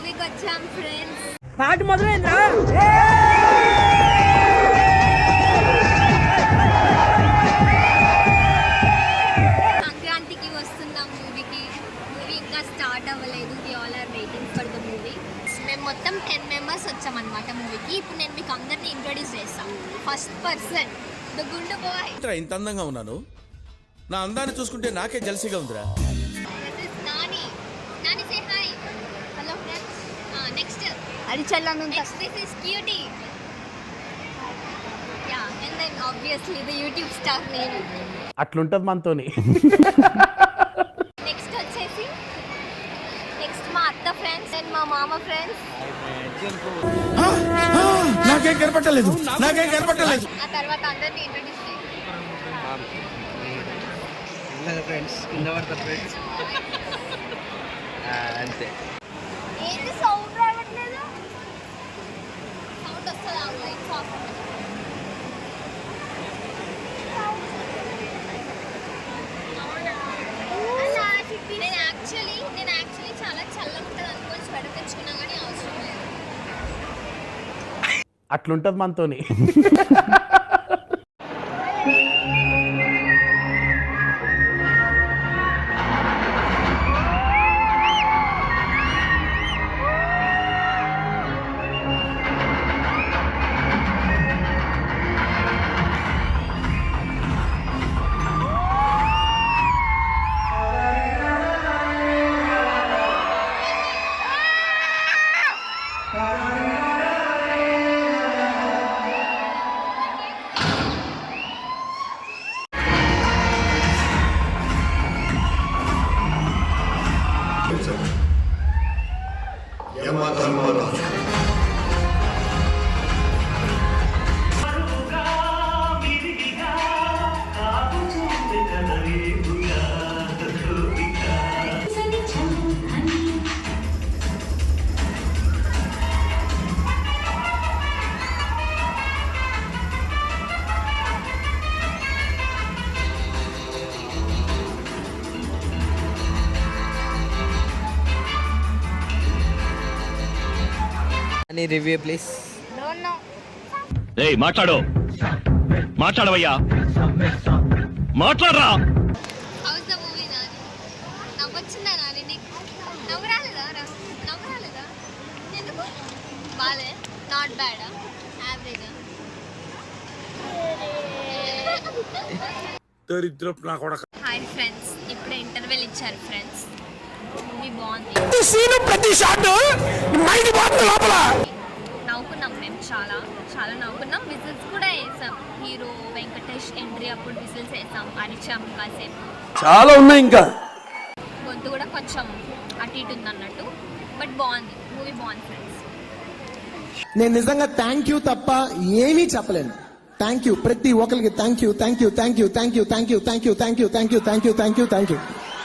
మూవీకి వచ్చాం friends. Party మొదలైందా? సంక్రాంతికి వస్తున్నాం మూవీకి. మూవీ ఇంకా స్టార్ట్ అవ్వలేదు. We all are waiting for the movie. మేము మొత్తం 10 మెంబర్స్ వచ్చామన్నమాట మూవీకి. ఇప్పుడు నేను మీకు అందరినీ ఇంట్రొడ్యూస్ చేస్తాను. ఫస్ట్ పర్సన్ ద గుండు బాయ్. ఇంత అందంగా ఉన్నాను, నా అందాన్ని చూసుకుంటే నాకే జల్సీగా ఉందిరా. Nani. Nani say hi. Hello friends. Next అది చల్లను. Next this is cutie. Yeah and then obviously the YouTube star name. అట్లుంటది మనతోని. నెక్స్ట్ వచ్చేసి నెక్స్ట్ మా అత్త ఫ్రెండ్స్ అండ్ మా మామ ఫ్రెండ్స్. నాకేం కనపట్టలేదు, నాకేం కనపట్టలేదు. ఆ తర్వాత అందరినీ ఇంట్రొడ్యూస్ చేయండి. ఫ్రెండ్స్ ఫ్రెండ్స్ అంతే. ఏంటి సౌండ్ రావట్లేదు? సౌండ్ వస్తుందా? Lights off. నేను యాక్చువల్లీ చాలా చల్లగా ఉంటుంది అనుకోని స్వెటర్ తెచ్చుకున్నా కానీ అవసరం లేదు. అట్లుంటది మనతోని. అని రివ్యూ ప్లీజ్. ఏయ్ మాట్లాడు, మాట్లాడవయ్యా, మాట్లాడరా. How's the movie Nani. నవ్వొచ్చిందా నాని నీకు? నవ్వు రాలేదా? నవ్వు రాలేదా? ఎందుకు? బాలే, నాట్ బ్యాడా, యావరేజా? దరిద్రపు నా కొడక. హాయ్ ఫ్రెండ్స్, ఇప్పుడే ఇంటర్వెల్ ఇచ్చారు ఫ్రెండ్స్. మూవీ బాగుంది. నవ్వుకున్నాం మేము, చాలా చాలా నవ్వుకున్నాం. విజిల్స్ కూడా వేసాం. హీరో వెంకటేష్ ఎంట్రీ అప్పుడు విజిల్స్ వేసాం, అరిచాం కాసేపు. చాలా ఉన్నాయి ఇంకా. గొంతు కూడా కొంచెం అటు ఇటు ఉంది అన్నట్టు, బట్ బాగుంది మూవీ, బాగుంది ఫ్రెండ్స్. నేను నిజంగా థ్యాంక్ యూ తప్ప ఏమీ చెప్పలేను. థ్యాంక్ యూ ప్రతి ఒక్కరికి. Thank you, thank you, thank you, thank you, thank you, thank you, thank you, thank you, thank you, thank you.